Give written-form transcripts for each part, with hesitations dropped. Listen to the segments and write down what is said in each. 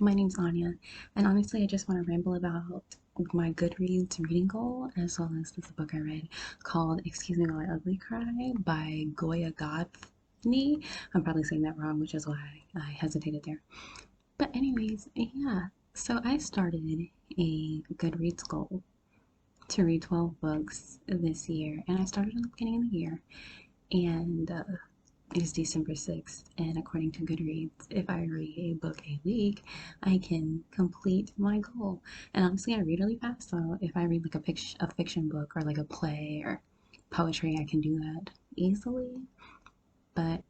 My name's Anya, and honestly, I just want to ramble about my Goodreads reading goal, as well as this book I read called Excuse Me While I Ugly Cry by Goya Goffney. I'm probably saying that wrong, which is why I hesitated there. But anyways, yeah, so I started a Goodreads goal to read 12 books this year, and I started at the beginning of the year, and it is December 6th, and according to Goodreads, if I read a book a week, I can complete my goal. And honestly, I read really fast, so if I read like a fiction book or like a play or poetry, I can do that easily. But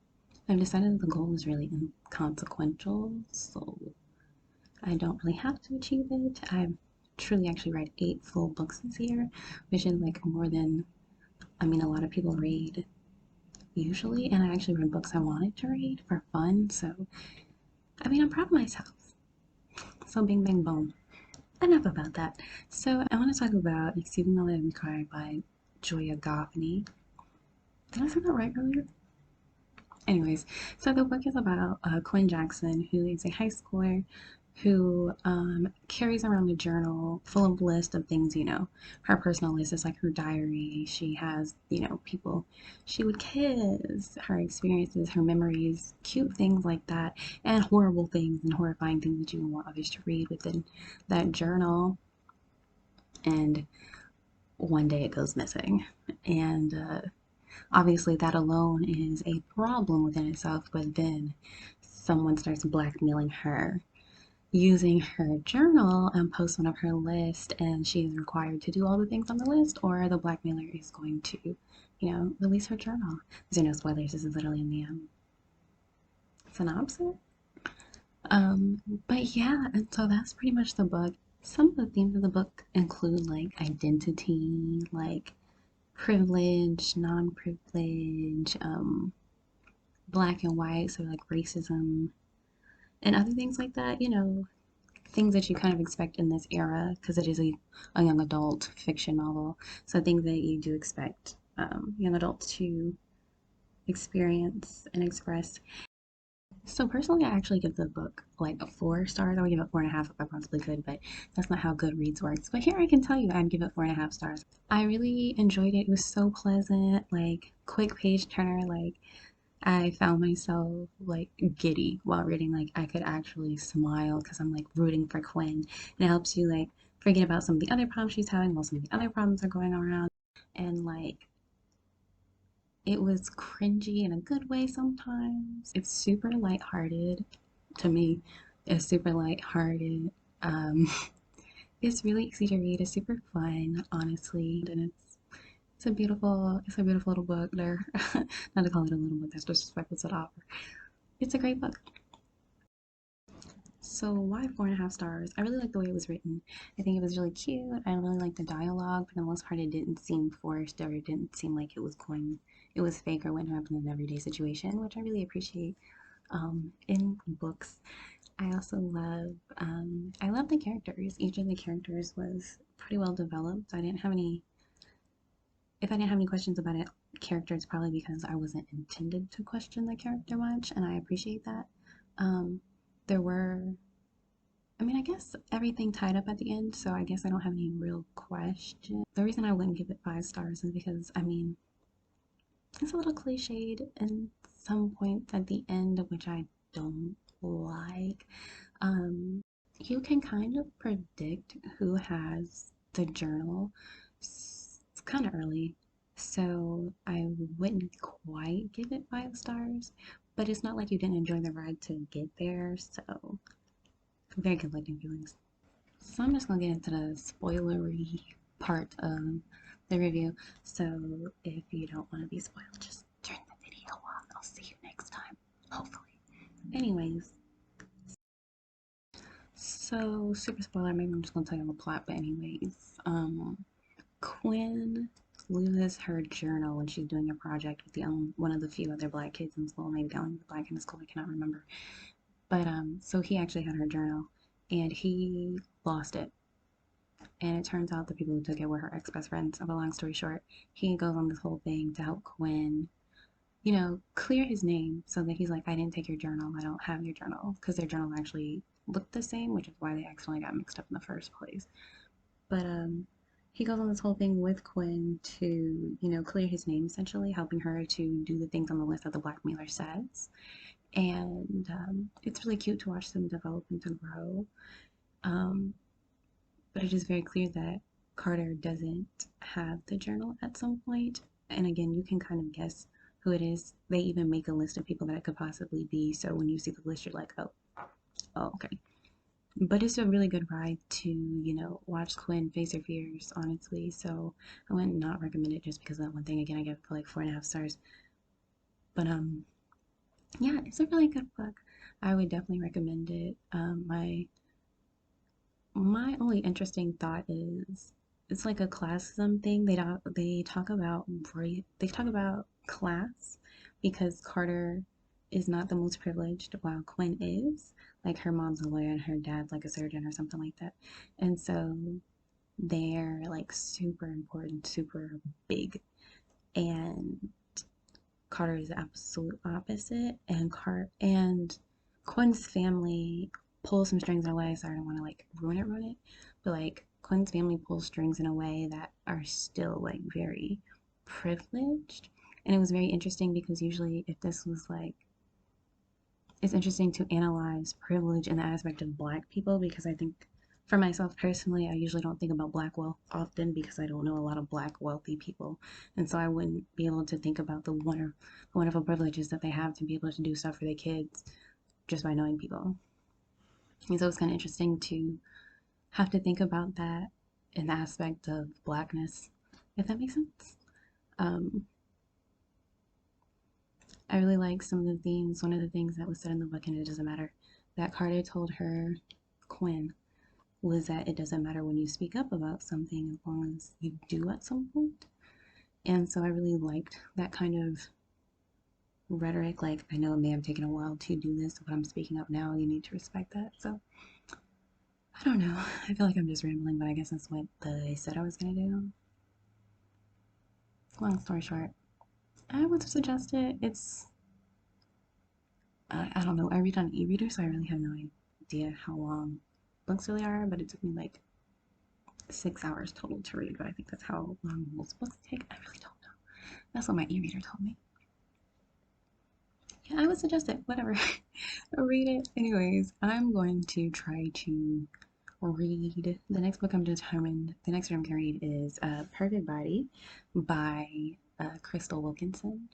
I've decided that the goal is really inconsequential, so I don't really have to achieve it. I've truly actually read 8 full books this year, which is like more than, a lot of people read usually, and I actually read books I wanted to read for fun, so I'm proud of myself. So bing bang boom. Enough about that. So I want to talk about Excuse Me While I Cry by Joya Goffney. Did I say that right earlier? Anyways, so the book is about Quinn Jackson, who is a high schooler who carries around a journal full of lists of things, her personal list is like her diary. She has, people she would kiss, her experiences, her memories, cute things like that, and horrible things and horrifying things that you would want others to read within that journal. And one day it goes missing. And obviously, that alone is a problem within itself, but then someone starts blackmailing her using her journal and post one of her list, and she is required to do all the things on the list, or the blackmailer is going to, release her journal. There's no spoilers, this is literally in the synopsis. But yeah, and so that's pretty much the book. Some of the themes of the book include like identity, like privilege, non-privilege, black and white, so like racism and other things like that, things that you kind of expect in this era because it is a young adult fiction novel. So things that you do expect young adults to experience and express. So personally, I actually give the book like 4 stars. I would give it 4.5 if I possibly could, but that's not how Goodreads works. But here I can tell you I'd give it 4.5 stars. I really enjoyed it. It was so pleasant, like quick page turner, like I found myself like giddy while reading. Like I could actually smile because I'm like rooting for Quinn. And it helps you like forget about some of the other problems she's having while some of the other problems are going around. And like it was cringy in a good way sometimes. It's super lighthearted to me. It's super lighthearted. Um, it's really easy to read. It's super fun, honestly, and it's a beautiful little book there. Not to call it a little book, that's disrespectful to the author. It's a great book. So why 4.5 stars? I really like the way it was written. I think it was really cute. I really like the dialogue. For the most part, it didn't seem forced or it didn't seem like it was fake or wouldn't happen in an everyday situation, which I really appreciate in books. I love the characters. Each of the characters was pretty well developed. If I didn't have any questions about it, characters, probably because I wasn't intended to question the character much, and I appreciate that. There were I guess everything tied up at the end, so I guess I don't have any real question. The reason I wouldn't give it 5 stars is because, it's a little cliched in some points at the end, which I don't like. Um, you can kind of predict who has the journal. It's kind of early, so I wouldn't quite give it 5 stars, but it's not like you didn't enjoy the ride to get there, so very conflicting feelings. So I'm just gonna get into the spoilery part of the review. So if you don't want to be spoiled, just turn the video off. I'll see you next time, hopefully. Anyways, so super spoiler. Maybe I'm just gonna tell you the plot. But anyways, Quinn loses her journal when she's doing a project with the one of the few other black kids in school. Maybe the only black in the school. I cannot remember. But so he actually had her journal, and he lost it. And it turns out the people who took it were her ex best friends. Of a long story short, he goes on this whole thing to help Quinn, clear his name so that he's like, I didn't take your journal. I don't have your journal. Because their journal actually look the same, which is why they accidentally got mixed up in the first place. But he goes on this whole thing with Quinn to, clear his name essentially, helping her to do the things on the list that the blackmailer says. And it's really cute to watch them develop and to grow. Um, but it is very clear that Carter doesn't have the journal at some point. And again, you can kind of guess who it is. They even make a list of people that it could possibly be. So when you see the list, you're like, oh, okay. But it's a really good ride to, watch Quinn face her fears, honestly. So I would not recommend it just because of that one thing. Again, I give it like 4.5 stars. But yeah, it's a really good book. I would definitely recommend it. My only interesting thought is it's like a classism thing. They talk about class because Carter is not the most privileged while Quinn is. Like her mom's a lawyer and her dad's like a surgeon or something like that. And so they're like super important, super big. And Carter is the absolute opposite, and Quinn's family pulls some strings in a way. So I don't want to like ruin it, but like Quinn's family pulls strings in a way that are still like very privileged, and it was very interesting because usually if this was like it's interesting to analyze privilege in the aspect of black people because I think for myself personally, I usually don't think about black wealth often because I don't know a lot of black wealthy people. And so I wouldn't be able to think about the wonderful privileges that they have to be able to do stuff for their kids just by knowing people. And so it's kind of interesting to have to think about that in the aspect of blackness, if that makes sense. Um, I really like some of the themes. One of the things that was said in the book, and it doesn't matter, that Carter told her, Quinn, was that it doesn't matter when you speak up about something as long as you do at some point. And so I really liked that kind of rhetoric. Like, I know it may have taken a while to do this, but I'm speaking up now. You need to respect that. So I don't know. I feel like I'm just rambling, but I guess that's what they said I was going to do. Long story short, I would suggest it. I don't know. I read on an e-reader, so I really have no idea how long books really are, but it took me like 6 hours total to read, but I think that's how long most books take. I really don't know. That's what my e-reader told me. Yeah, I would suggest it. Whatever. Read it. Anyways, I'm going to try to read the next book. The next one I'm gonna read is Perfect Body by Crystal Wilkinson,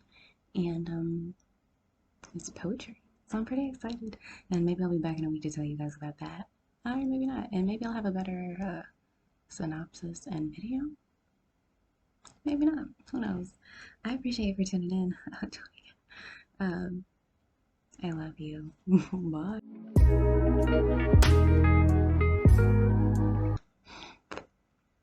and it's poetry. So I'm pretty excited, and maybe I'll be back in a week to tell you guys about that, or maybe not, and maybe I'll have a better synopsis and video. Maybe not. Who knows? I appreciate you for tuning in. um, I love you. Bye.